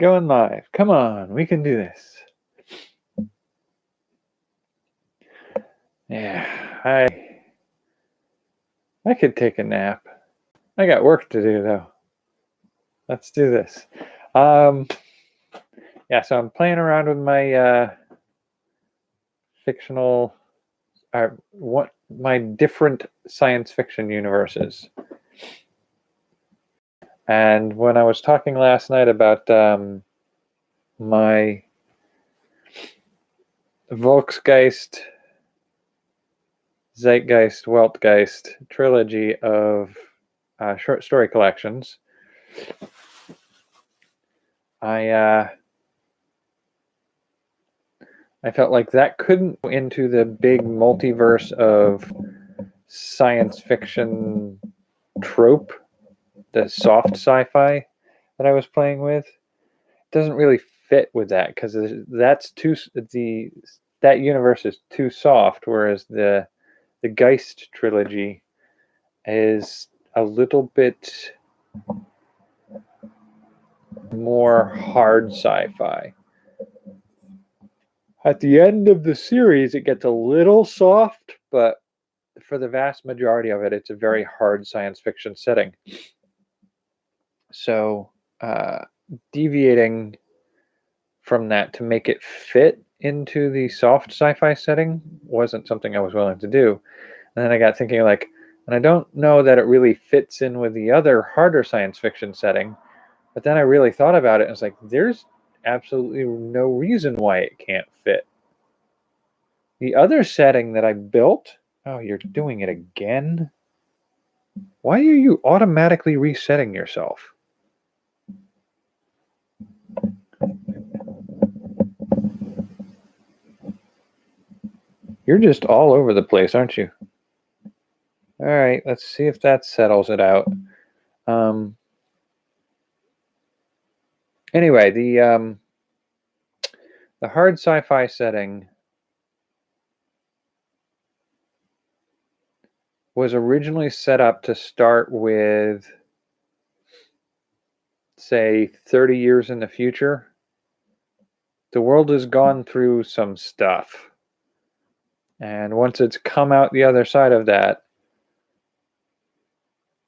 Going live. Come on, we can do this. Yeah, I could take a nap. I got work to do though. Let's do this. Yeah, so I'm playing around with my fictional, my different science fiction universes. And when I was talking last night about my Volksgeist, Zeitgeist, Weltgeist trilogy of short story collections, I felt like that couldn't go into the big multiverse of science fiction trope, the soft sci-fi that I was playing with. It doesn't really fit with that because that universe is too soft, whereas the Geist trilogy is a little bit more hard sci-fi. At the end of the series, it gets a little soft, but for the vast majority of it, it's a very hard science fiction setting. So deviating from that to make it fit into the soft sci-fi setting wasn't something I was willing to do. And then I got thinking, like, and I don't know that it really fits in with the other harder science fiction setting, but then I really thought about it and it's like, there's absolutely no reason why it can't fit. The other setting that I built, oh, you're doing it again? Why are you automatically resetting yourself? You're just all over the place, aren't you? All right, let's see if that settles it out. Anyway, the hard sci-fi setting was originally set up to start with, say, 30 years in the future. The world has gone through some stuff. And once it's come out the other side of that,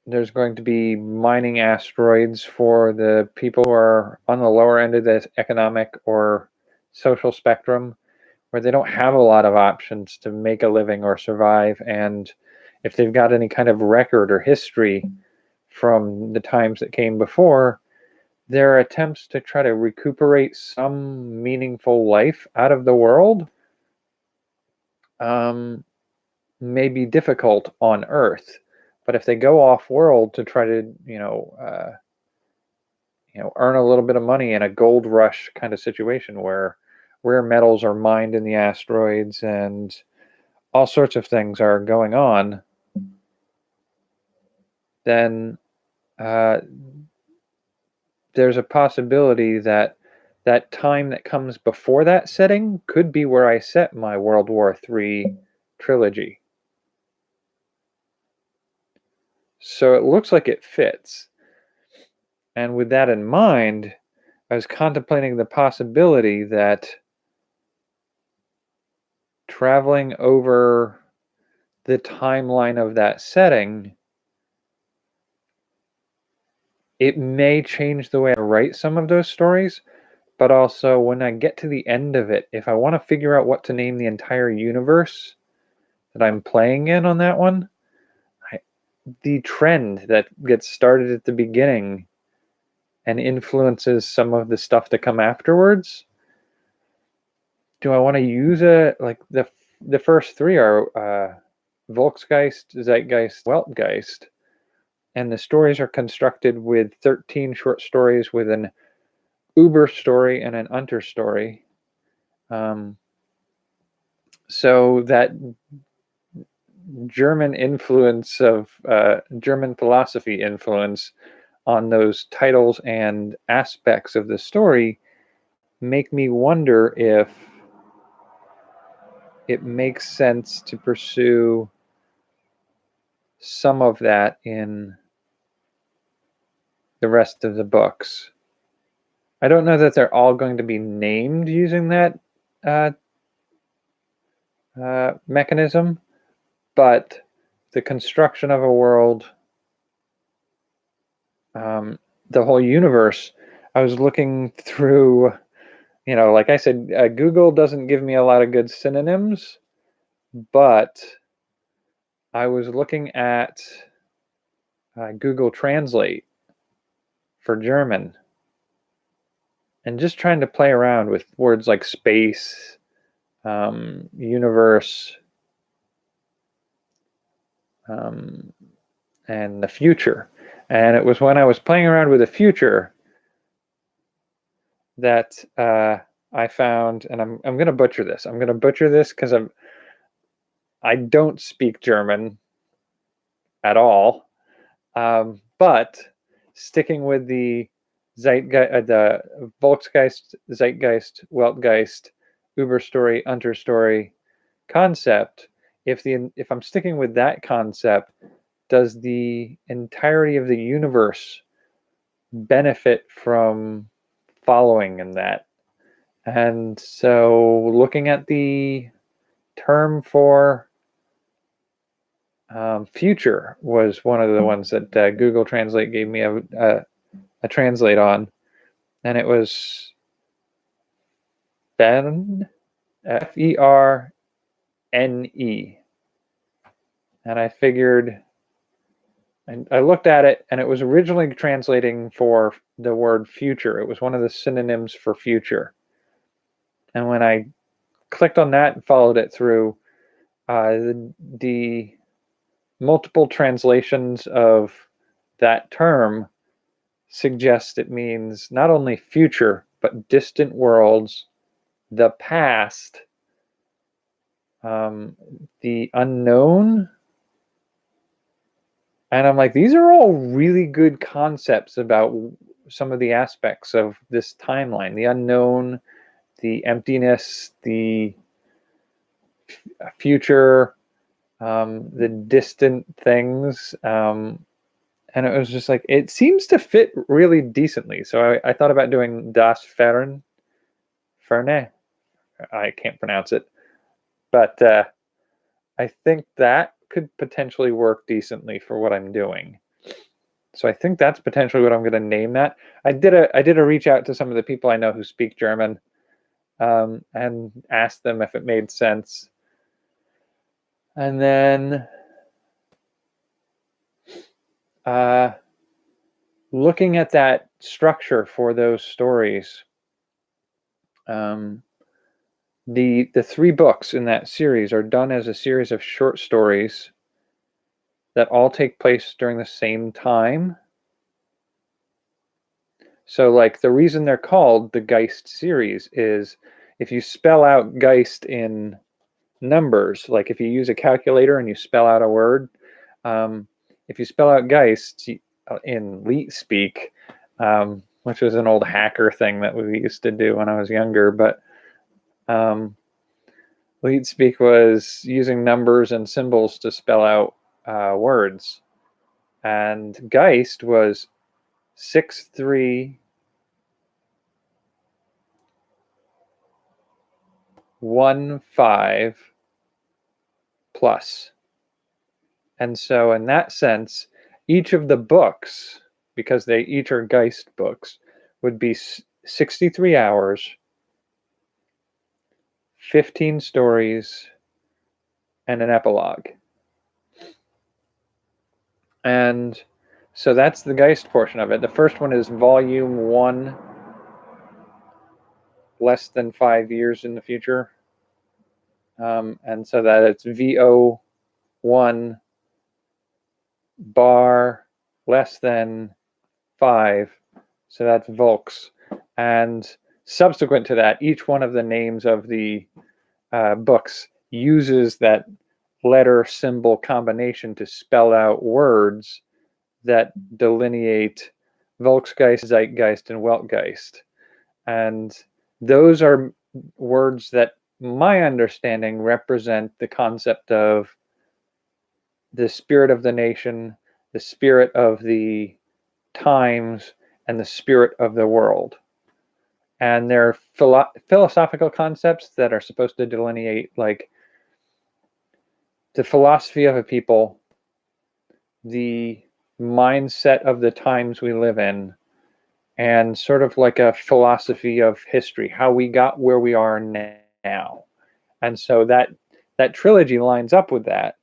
there's going to be mining asteroids for the people who are on the lower end of the economic or social spectrum, where they don't have a lot of options to make a living or survive. And if they've got any kind of record or history from the times that came before, their attempts to try to recuperate some meaningful life out of the world may be difficult on Earth. But if they go off world to try to, earn a little bit of money in a gold rush kind of situation where rare metals are mined in the asteroids and all sorts of things are going on, then there's a possibility that that time that comes before that setting could be where I set my World War III trilogy. So it looks like it fits. And with that in mind, I was contemplating the possibility that traveling over the timeline of that setting, it may change the way I write some of those stories, but also when I get to the end of it, if I want to figure out what to name the entire universe that I'm playing in on that one, the trend that gets started at the beginning and influences some of the stuff to come afterwards, do I want to use like the first three are Volksgeist, Zeitgeist, Weltgeist, and the stories are constructed with 13 short stories with an Uber story and an Unter story. So that German influence of German philosophy influence on those titles and aspects of the story make me wonder if it makes sense to pursue some of that in the rest of the books. I don't know that they're all going to be named using that mechanism, but the construction of a world, the whole universe, I was looking through, like I said, Google doesn't give me a lot of good synonyms, but I was looking at Google Translate for German and just trying to play around with words like space, universe, and the future. And it was when I was playing around with the future that I found, and I'm going to butcher this. I'm going to butcher this because I don't speak German at all. But sticking with the the Volksgeist, Zeitgeist, Weltgeist, Überstory, Unterstory concept, if I'm sticking with that concept, does the entirety of the universe benefit from following in that? And so looking at the term for future was one of the ones that Google Translate gave me a translate on, and it was Ferne, Ferne, and I figured, and I looked at it, and it was originally translating for the word future. It was one of the synonyms for future, and when I clicked on that and followed it through, the multiple translations of that term suggest it means not only future, but distant worlds, the past, the unknown. And I'm like, these are all really good concepts about some of the aspects of this timeline: the unknown, the emptiness, the future, the distant things. And it was just like, it seems to fit really decently. So I thought about doing Das Ferne. I can't pronounce it. But I think that could potentially work decently for what I'm doing. So I think that's potentially what I'm going to name that. I did a reach out to some of the people I know who speak German, and asked them if it made sense. And then looking at that structure for those stories, the 3 books in that series are done as a series of short stories that all take place during the same time. So like the reason they're called the Geist series is if you spell out Geist in numbers, like if you use a calculator and you spell out a word, if you spell out Geist in Leet speak, which was an old hacker thing that we used to do when I was younger, but Leet speak was using numbers and symbols to spell out words, and Geist was 6315 plus. And so in that sense, each of the books, because they each are Geist books, would be 63 hours, 15 stories, and an epilogue. And so that's the Geist portion of it. The first one is volume 1, less than 5 years in the future. And so that it's VO1 bar less than 5. So that's Volks. And subsequent to that, each one of the names of the books uses that letter symbol combination to spell out words that delineate Volksgeist, Zeitgeist, and Weltgeist. And those are words that, my understanding, represent the concept of the spirit of the nation, the spirit of the times, and the spirit of the world. and they're philosophical concepts that are supposed to delineate like the philosophy of a people, the mindset of the times we live in, and sort of like a philosophy of history, how we got where we are now. And so that trilogy lines up with that.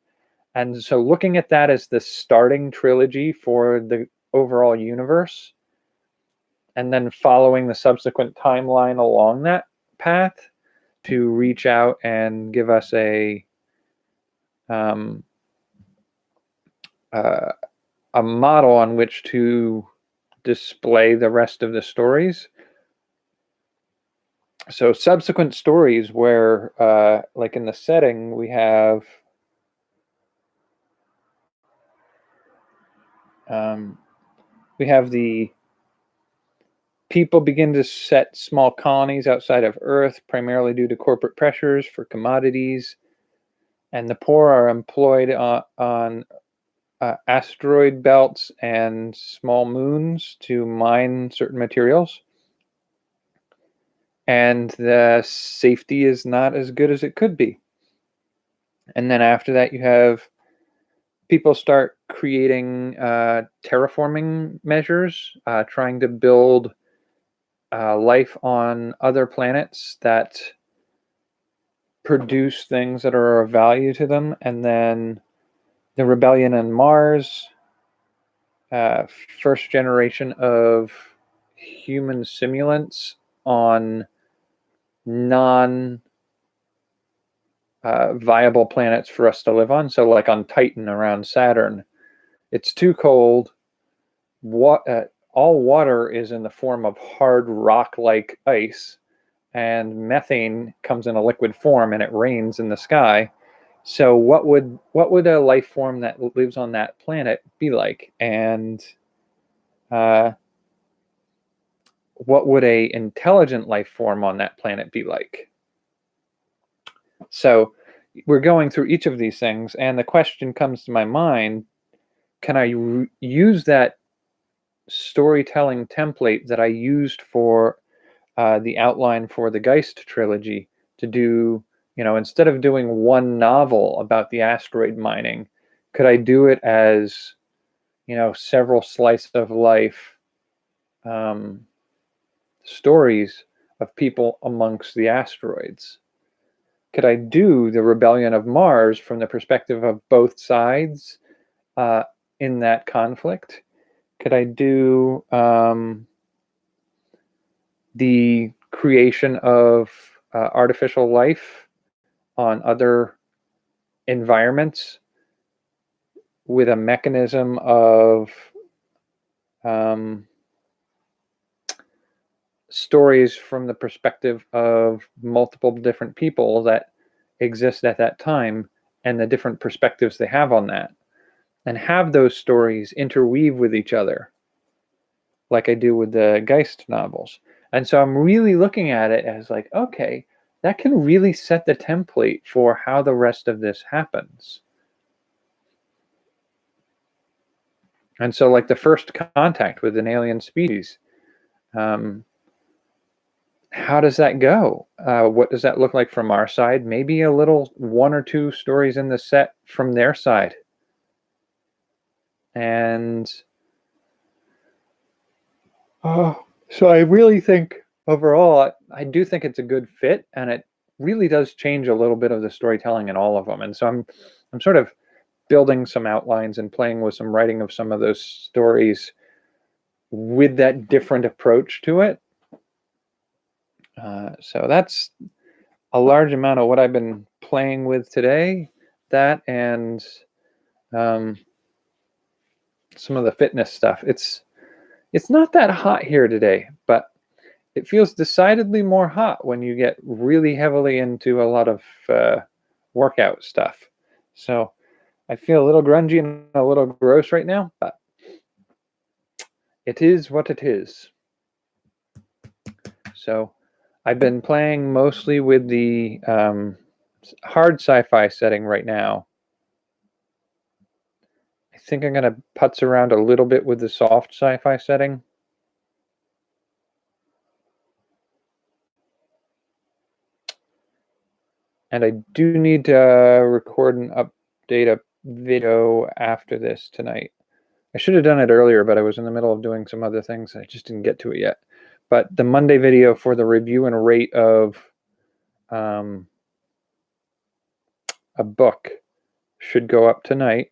And so looking at that as the starting trilogy for the overall universe, and then following the subsequent timeline along that path to reach out and give us um, a model on which to display the rest of the stories. So subsequent stories where, like in the setting, we have the people begin to set small colonies outside of Earth, primarily due to corporate pressures for commodities, and the poor are employed on asteroid belts and small moons to mine certain materials. And the safety is not as good as it could be. And then after that, you have people start creating terraforming measures, trying to build life on other planets that produce things that are of value to them. And then the rebellion on Mars, first generation of human simulants on non viable planets for us to live on. So like on Titan around Saturn, it's too cold. All water is in the form of hard rock-like ice, and methane comes in a liquid form, and it rains in the sky. So what would a life form that lives on that planet be like? And what would a intelligent life form on that planet be like? So we're going through each of these things, and the question comes to my mind: can I use that storytelling template that I used for the outline for the Geist trilogy to do, instead of doing one novel about the asteroid mining, could I do it as, several slice of life stories of people amongst the asteroids? Could I do the rebellion of Mars from the perspective of both sides in that conflict? Could I do the creation of artificial life on other environments with a mechanism of stories from the perspective of multiple different people that exist at that time and the different perspectives they have on that, and have those stories interweave with each other like I do with the Geist novels. And so I'm really looking at it as like, okay, that can really set the template for how the rest of this happens. And so like the first contact with an alien species, how does that go? What does that look like from our side? Maybe a little one or two stories in the set from their side. And so I really think overall, I do think it's a good fit, and it really does change a little bit of the storytelling in all of them. And so I'm sort of building some outlines and playing with some writing of some of those stories with that different approach to it. So that's a large amount of what I've been playing with today. That and some of the fitness stuff. It's not that hot here today, but it feels decidedly more hot when you get really heavily into a lot of workout stuff. So I feel a little grungy and a little gross right now, but it is what it is. So I've been playing mostly with the hard sci-fi setting right now. I think I'm going to putz around a little bit with the soft sci-fi setting. And I do need to record and update a video after this tonight. I should have done it earlier, but I was in the middle of doing some other things. I just didn't get to it yet. But the Monday video for the review and rate of a book should go up tonight.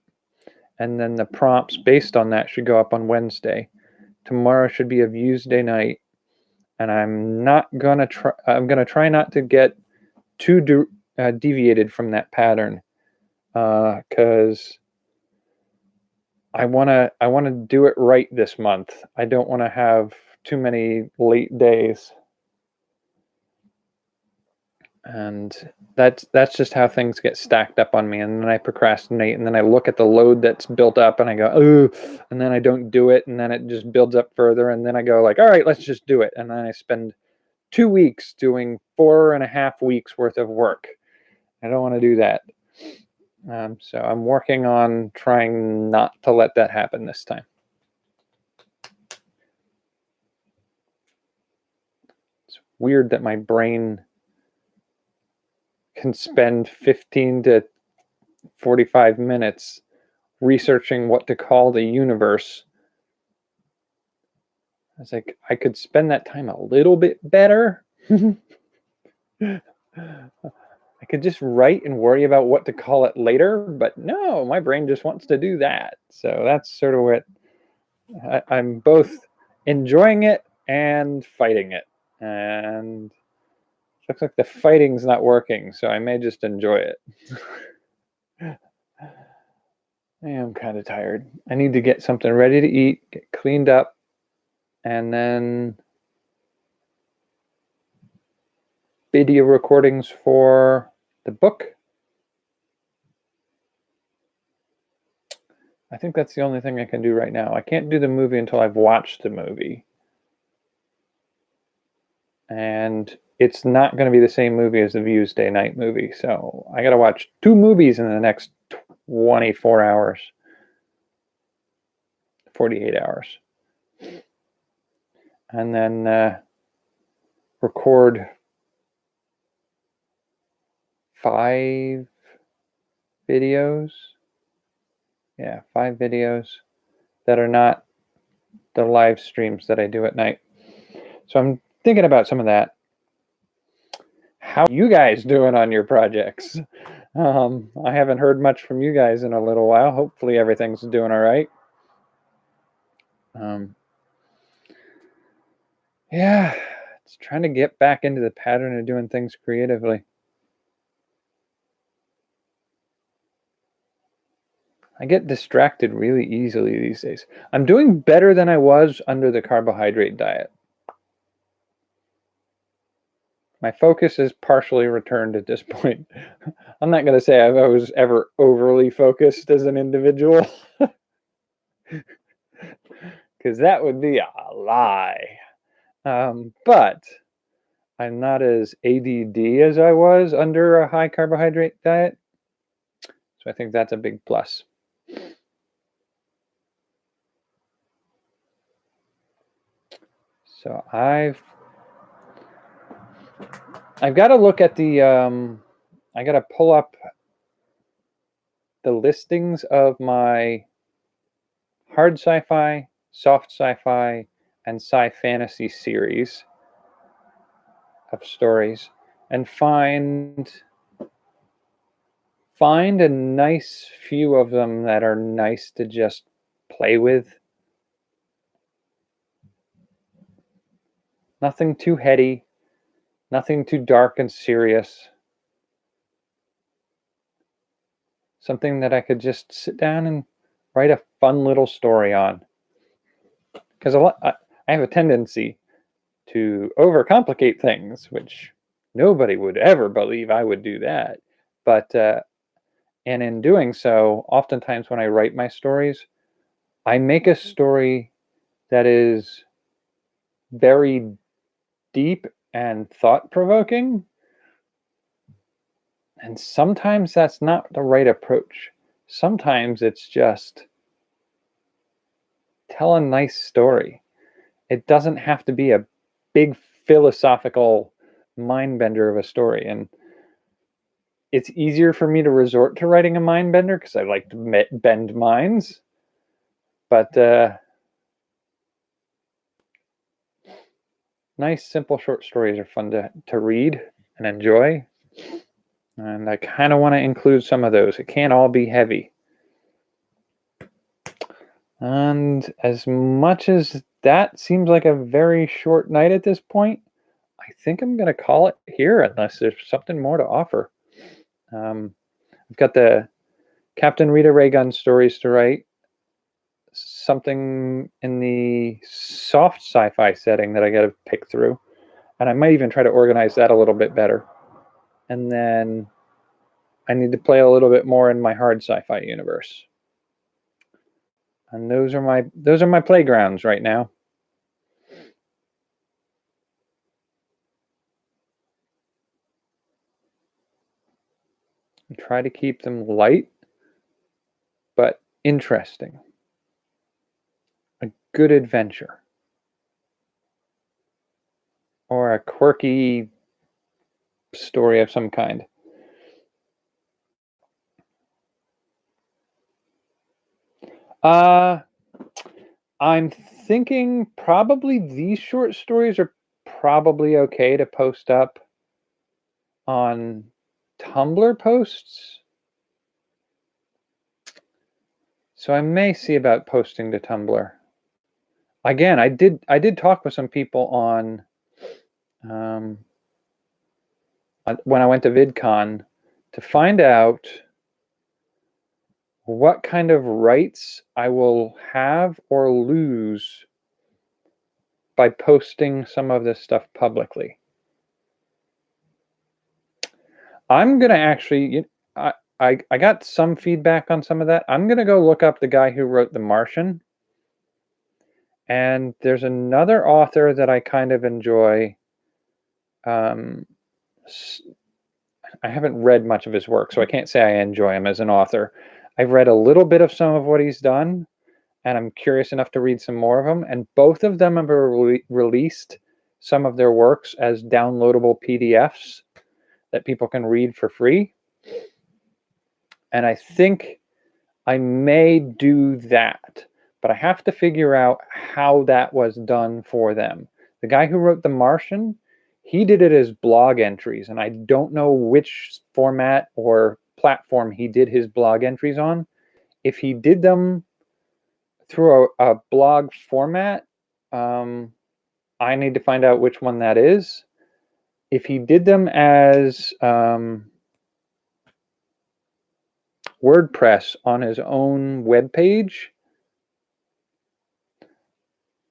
And then the prompts based on that should go up on Wednesday. Tomorrow should be a Views Day night. And I'm gonna try not to get too deviated from that pattern, because I wanna do it right this month. I don't want to have too many late days, and that's just how things get stacked up on me. And then I procrastinate, and then I look at the load that's built up, and I go, oh, and then I don't do it, and then it just builds up further, and then I go like, all right, let's just do it, and then I spend 2 weeks doing 4.5 weeks worth of work. I don't want to do that. So I'm working on trying not to let that happen this time. It's weird that my brain can spend 15 to 45 minutes researching what to call the universe. I was like, I could spend that time a little bit better. I could just write and worry about what to call it later, but no, my brain just wants to do that. So that's sort of what I'm both enjoying it and fighting it. And it looks like the fighting's not working, so I may just enjoy it. I am kind of tired. I need to get something ready to eat, get cleaned up, and then video recordings for the book. I think that's the only thing I can do right now. I can't do the movie until I've watched the movie. And it's not going to be the same movie as the Views Day night movie. So I got to watch 2 movies in the next 24 hours. 48 hours. And then record 5 videos. Yeah, 5 videos that are not the live streams that I do at night. So I'm thinking about some of that. How are you guys doing on your projects? I haven't heard much from you guys in a little while. Hopefully everything's doing all right. Yeah, it's trying to get back into the pattern of doing things creatively. I get distracted really easily these days. I'm doing better than I was under the carbohydrate diet. My focus is partially returned at this point. I'm not going to say I was ever overly focused as an individual, because that would be a lie. But I'm not as ADD as I was under a high carbohydrate diet. So I think that's a big plus. So I've got to look at the, I got to pull up the listings of my hard sci-fi, soft sci-fi, and sci-fantasy series of stories, and find a nice few of them that are nice to just play with. Nothing too heady, nothing too dark and serious. Something that I could just sit down and write a fun little story on. Because I have a tendency to overcomplicate things, which nobody would ever believe I would do that. But and in doing so, oftentimes when I write my stories, I make a story that is very deep and thought-provoking. And sometimes that's not the right approach. Sometimes it's just tell a nice story. It doesn't have to be a big philosophical mind bender of a story. And it's easier for me to resort to writing a mind bender because I like to bend minds. But nice, simple, short stories are fun to read and enjoy. And I kind of want to include some of those. It can't all be heavy. And as much as that seems like a very short night at this point, I think I'm going to call it here unless there's something more to offer. I've got the Captain Rita Raygun stories to write, something in the soft sci-fi setting that I got to pick through. And I might even try to organize that a little bit better. And then I need to play a little bit more in my hard sci-fi universe. And those are my playgrounds right now. I try to keep them light, but interesting. A good adventure. Or a quirky story of some kind. I'm thinking probably these short stories are probably okay to post up on Tumblr posts. So I may see about posting to Tumblr. Again, I did talk with some people on when I went to VidCon to find out what kind of rights I will have or lose by posting some of this stuff publicly. I'm gonna actually, I got some feedback on some of that. I'm gonna go look up the guy who wrote The Martian. And there's another author that I kind of enjoy. I haven't read much of his work, so I can't say I enjoy him as an author. I've read a little bit of some of what he's done, and I'm curious enough to read some more of them. And both of them have released some of their works as downloadable PDFs that people can read for free. And I think I may do that, but I have to figure out how that was done for them. The guy who wrote The Martian, he did it as blog entries, and I don't know which format or platform he did his blog entries on. If he did them through a blog format, I need to find out which one that is. If he did them as WordPress on his own web page,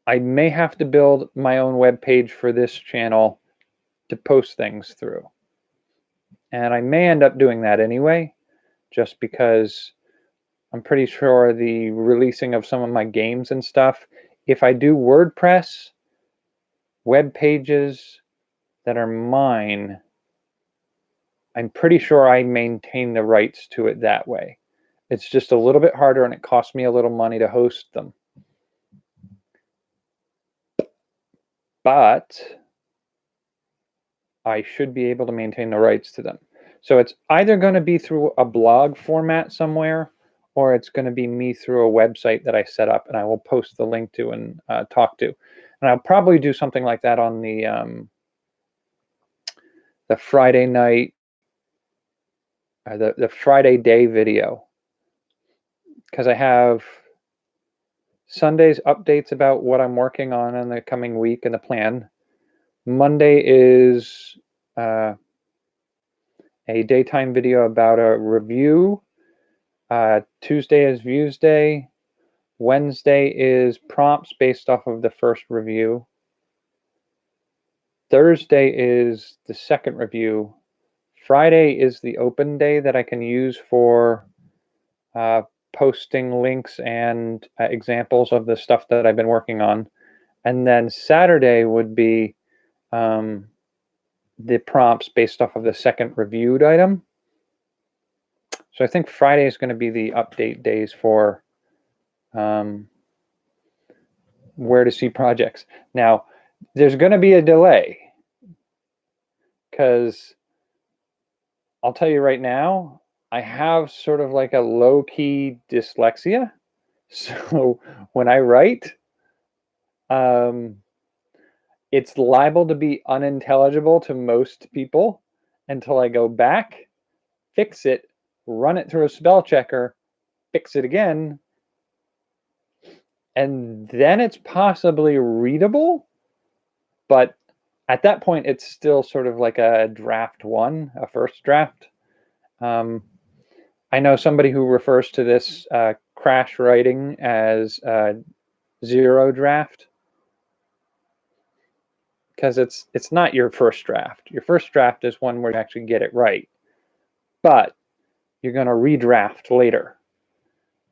I may have to build my own web page for this channel to post things through. And I may end up doing that anyway, just because I'm pretty sure the releasing of some of my games and stuff, if I do WordPress web pages that are mine, I'm pretty sure I maintain the rights to it that way. It's just a little bit harder and it costs me a little money to host them. But I should be able to maintain the rights to them. So it's either going to be through a blog format somewhere, or it's going to be me through a website that I set up and I will post the link to and talk to. And I'll probably do something like that on the Friday night, the Friday day video, because I have Sunday's updates about what I'm working on in the coming week and the plan. Monday is a daytime video about a review. Tuesday is Views Day. Wednesday is prompts based off of the first review. Thursday is the second review. Friday is the open day that I can use for posting links and examples of the stuff that I've been working on. And then Saturday would be the prompts based off of the second reviewed item. So I think Friday is going to be the update days for where to see projects. Now, there's going to be a delay because I'll tell you right now, I have sort of like a low-key dyslexia. So when I write, it's liable to be unintelligible to most people until I go back, fix it, run it through a spell checker, fix it again, and then it's possibly readable. But at that point, it's still sort of like a draft one, a first draft. I know somebody who refers to this crash writing as zero draft, because it's not your first draft. Your first draft is one where you actually get it right, but you're going to redraft later.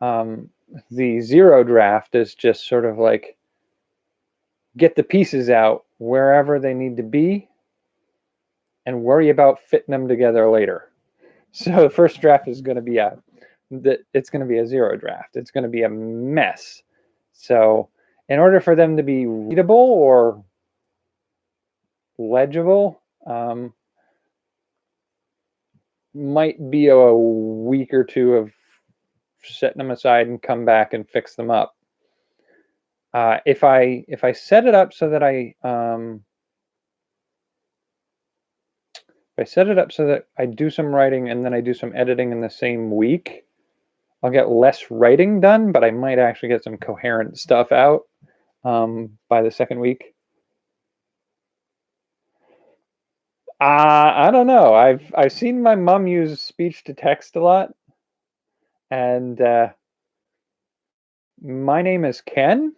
The zero draft is just sort of like get the pieces out wherever they need to be and worry about fitting them together later. So the first draft is going to be it's going to be a zero draft. It's going to be a mess. So in order for them to be readable or legible, might be a week or two of setting them aside and come back and fix them up. If I set it up so that I do some writing and then I do some editing in the same week, I'll get less writing done, but I might actually get some coherent stuff out by the second week. I don't know. I've seen my mom use speech to text a lot, and my name is Ken,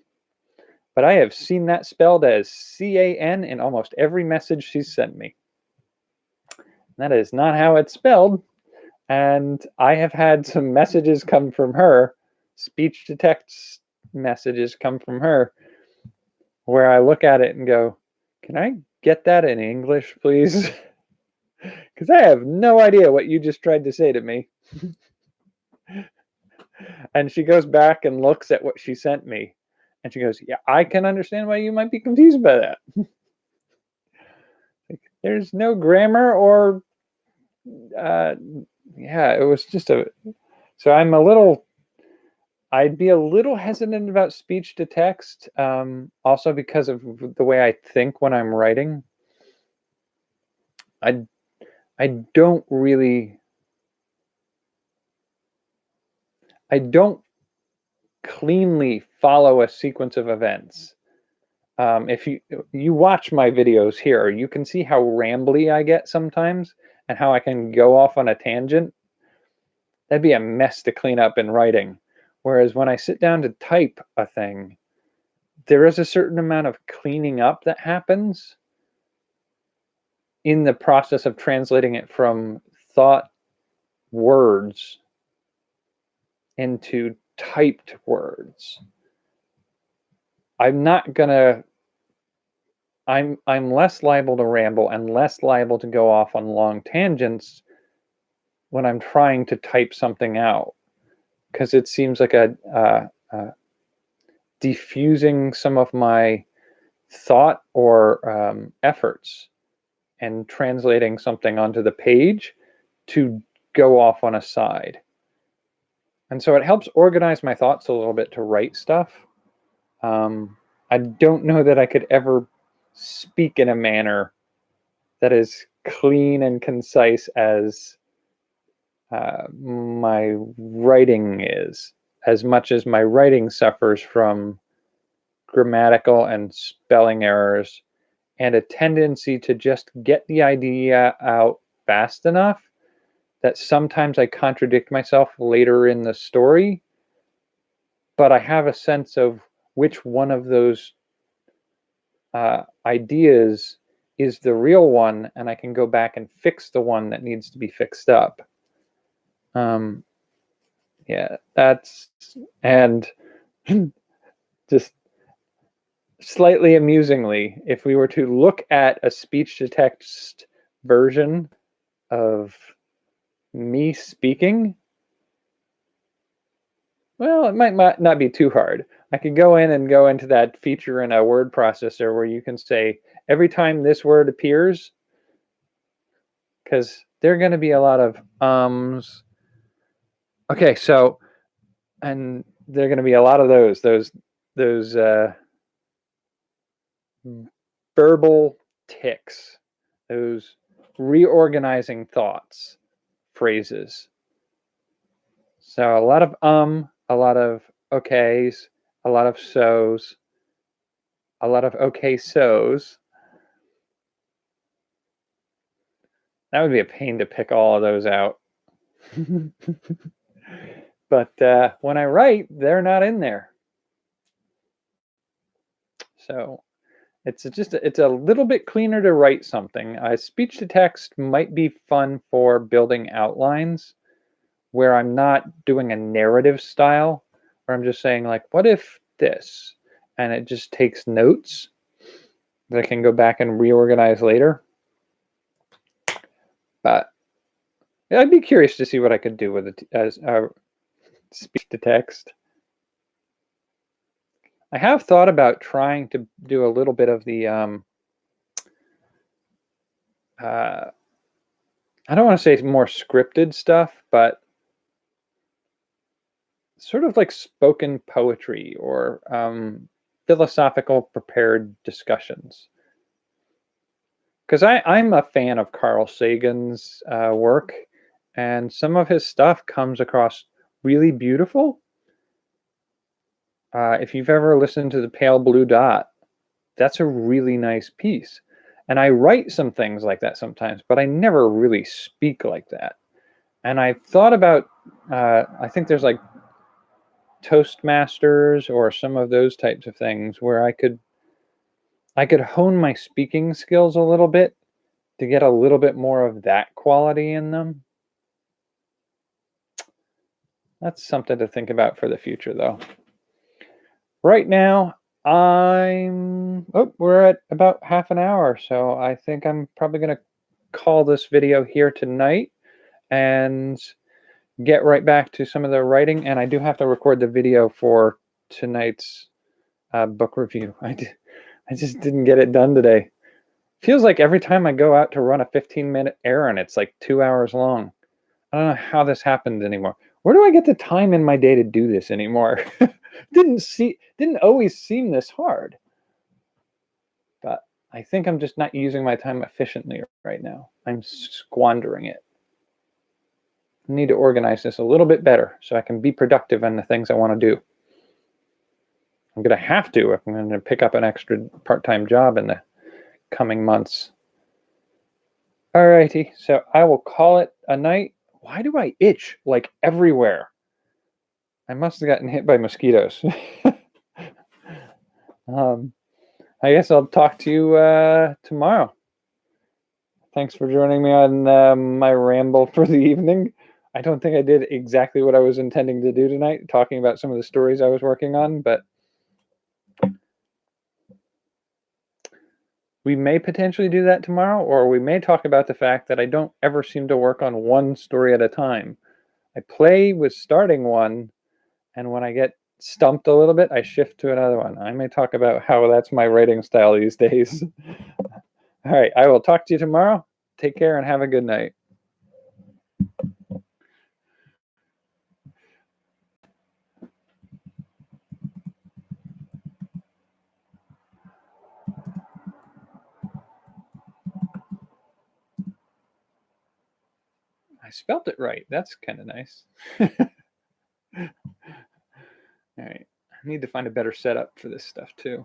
but I have seen that spelled as C-A-N in almost every message she's sent me. That is not how it's spelled, and I have had some messages come from her, speech to text messages come from her, where I look at it and go, can I get that in English, please? Because I have no idea what you just tried to say to me. And she goes back and looks at what she sent me. And she goes, yeah, I can understand why you might be confused by that. There's no grammar or, yeah, it was just so I'd be a little hesitant about speech to text, also because of the way I think when I'm writing. I don't cleanly follow a sequence of events. If you watch my videos here, you can see how rambly I get sometimes and how I can go off on a tangent. That'd be a mess to clean up in writing. Whereas when I sit down to type a thing, there is a certain amount of cleaning up that happens in the process of translating it from thought words into typed words. I'm less liable to ramble and less liable to go off on long tangents when I'm trying to type something out, because it seems like diffusing some of my thought or efforts and translating something onto the page to go off on a side. And so it helps organize my thoughts a little bit to write stuff. I don't know that I could ever speak in a manner that is clean and concise as my writing is, as much as my writing suffers from grammatical and spelling errors and a tendency to just get the idea out fast enough that sometimes I contradict myself later in the story, but I have a sense of which one of those ideas is the real one, and I can go back and fix the one that needs to be fixed up. Yeah, and just slightly amusingly, if we were to look at a speech to text version of me speaking, well, it might not be too hard. I could go into that feature in a word processor where you can say, every time this word appears, because there are going to be a lot of ums. Okay, so, and there are going to be a lot of those verbal tics, those reorganizing thoughts, phrases. So a lot of a lot of okays, a lot of so's, a lot of okay so's. That would be a pain to pick all of those out. But when I write, they're not in there. So it's a little bit cleaner to write something. Speech to text might be fun for building outlines where I'm not doing a narrative style, where I'm just saying like, what if this? And it just takes notes that I can go back and reorganize later. But I'd be curious to see what I could do with it as speech to text. I have thought about trying to do a little bit of the I don't want to say more scripted stuff, but sort of like spoken poetry or philosophical prepared discussions. Because I'm a fan of Carl Sagan's work, and some of his stuff comes across really beautiful. If you've ever listened to The Pale Blue Dot, that's a really nice piece. And I write some things like that sometimes, but I never really speak like that. And I've thought about, I think there's like Toastmasters or some of those types of things where I could hone my speaking skills a little bit to get a little bit more of that quality in them. That's something to think about for the future, though. Right now, we're at about half an hour, so I think I'm probably going to call this video here tonight and get right back to some of the writing. And I do have to record the video for tonight's book review. I just didn't get it done today. Feels like every time I go out to run a 15-minute errand, it's like 2 hours long. I don't know how this happened anymore. Where do I get the time in my day to do this anymore? Didn't always seem this hard. But I think I'm just not using my time efficiently right now. I'm squandering it. I need to organize this a little bit better so I can be productive in the things I want to do. I'm going to have to. I'm going to pick up an extra part-time job in the coming months. Alrighty, so I will call it a night. Why do I itch like everywhere? I must have gotten hit by mosquitoes. I guess I'll talk to you tomorrow. Thanks for joining me on my ramble for the evening. I don't think I did exactly what I was intending to do tonight, talking about some of the stories I was working on, but we may potentially do that tomorrow, or we may talk about the fact that I don't ever seem to work on one story at a time. I play with starting one, and when I get stumped a little bit, I shift to another one. I may talk about how that's my writing style these days. All right, I will talk to you tomorrow. Take care and have a good night. I spelt it right. That's kind of nice. All right. I need to find a better setup for this stuff too.